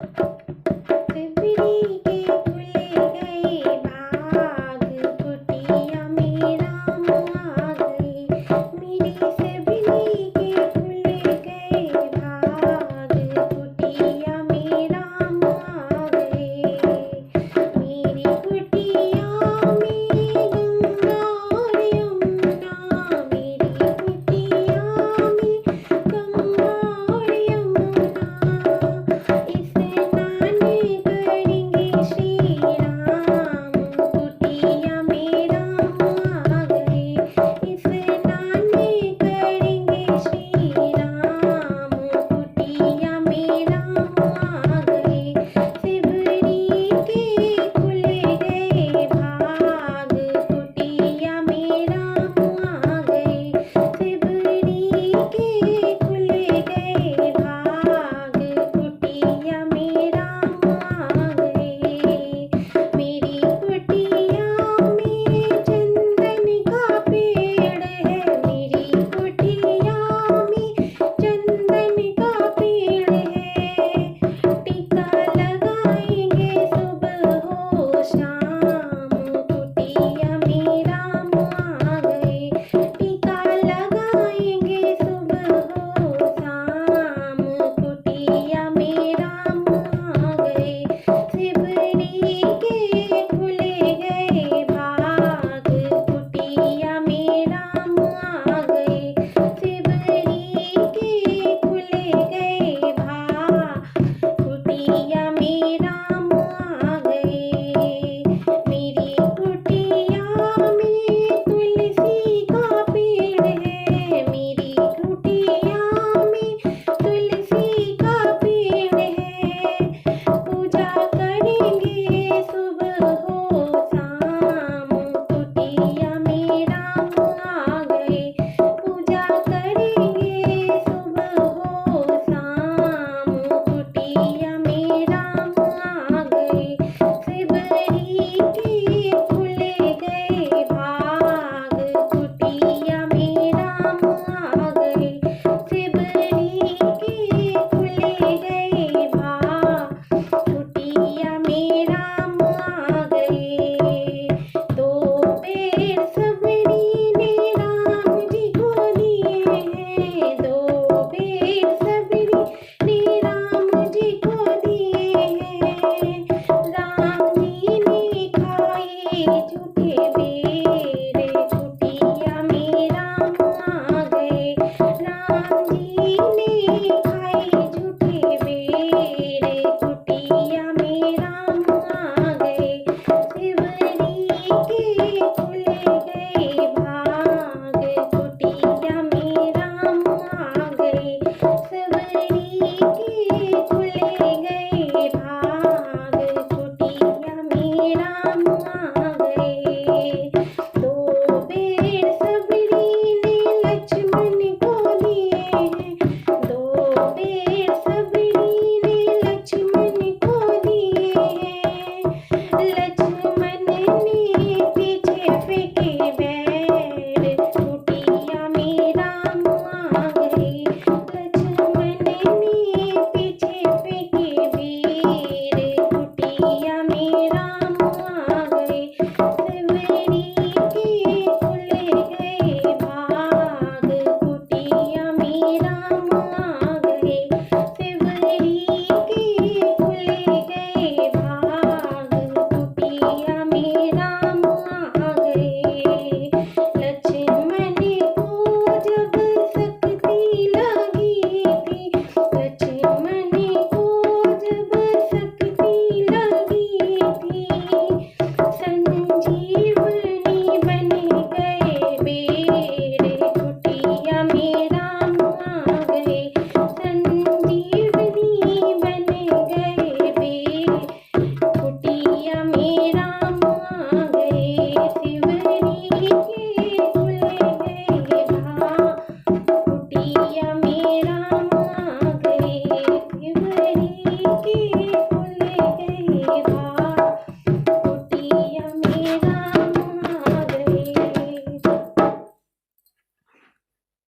सिबरी के खुल गए भाग, कुटिया में राम आ गए। मेरी सिबरी के खुल गए भाग, कुटिया में राम आ गए। मेरी कुटिया में गंगा और यमुना, मेरी कुटिया में गंगा और यमुना। स्नान करेंगे श्री राम, कुटिया में राम आ गए। स्नान करेंगे श्री राम, कुटिया में राम आ गए। सिबरी के खुल गए भाग, कुटिया में राम आ गए। सिबरी के खुल गए भाग, कुटिया में राम आ गए। मेरी कुटिया में चंदन का पेड़ है, मेरी कुटिया में चंदन का पेड़ है। टीका लगाएंगे सुबह हो शाम, कुटिया में राम आ गए। टीका लगाएंगे सुबह हो शाम, कुटिया में राम आ गए। सिबरी के खुल गए भाग, कुटिया में राम आ गए। सिबरी के खुल गए भाग, कुटिया में राम आ गए। मेरी कुटिया में तुलसी का पेड़ है, मेरी कुटिया में तुलसी का पेड़ है। पूजा करेंगे सुबह हो शाम, कुटिया में राम आ गए। पूजा करेंगे सुबह हो शाम, कुटिया में राम आ गए। सिबरी के खुल गए भाग, कुटिया में राम आ गए। सिबरी के खुल गए भाग, कुटिया में राम आ गए। दो पेड़ सबरी ने राम जी को दिए हैं, दो पेड़ सबरी ने राम जी को दिए हैं। राम जी ने खाए झूठे बेर, कुटिया में राम आ गए। राम जी ने खाए झूठे बेर, कुटिया में राम आ गए। सिबरी के खुल गए भाग, कुटिया में राम आ गए। सिबरी के खुल गए भाग, कुटिया में राम आ गए। दो बेर सबरी ने लक्ष्मण को दिए हैं, दो बेर सबरी ने लक्ष्मण को दिए हैं। लक्ष्मण ने पीछे फेंके बैर, कुटिया में राम आ गए। लक्ष्मण ने पीछे फेंके बैर, कुटिया में राम आ गए। सिबरी के खुल गए भाग, कुटिया में राम आ गए। सिबरी के खुल गए भाग, कुटिया में राम आ गए। लक्ष्मण को जब शक्ति लगी थी, लक्ष्मण को जब शक्ति लगी थी। संजीवनी बन गए बेर, कुटिया में राम आ गए। संजीवनी बन गए बेर, कुटिया में राम आ गए। सिबरी के खुल गए भाग, कुटिया में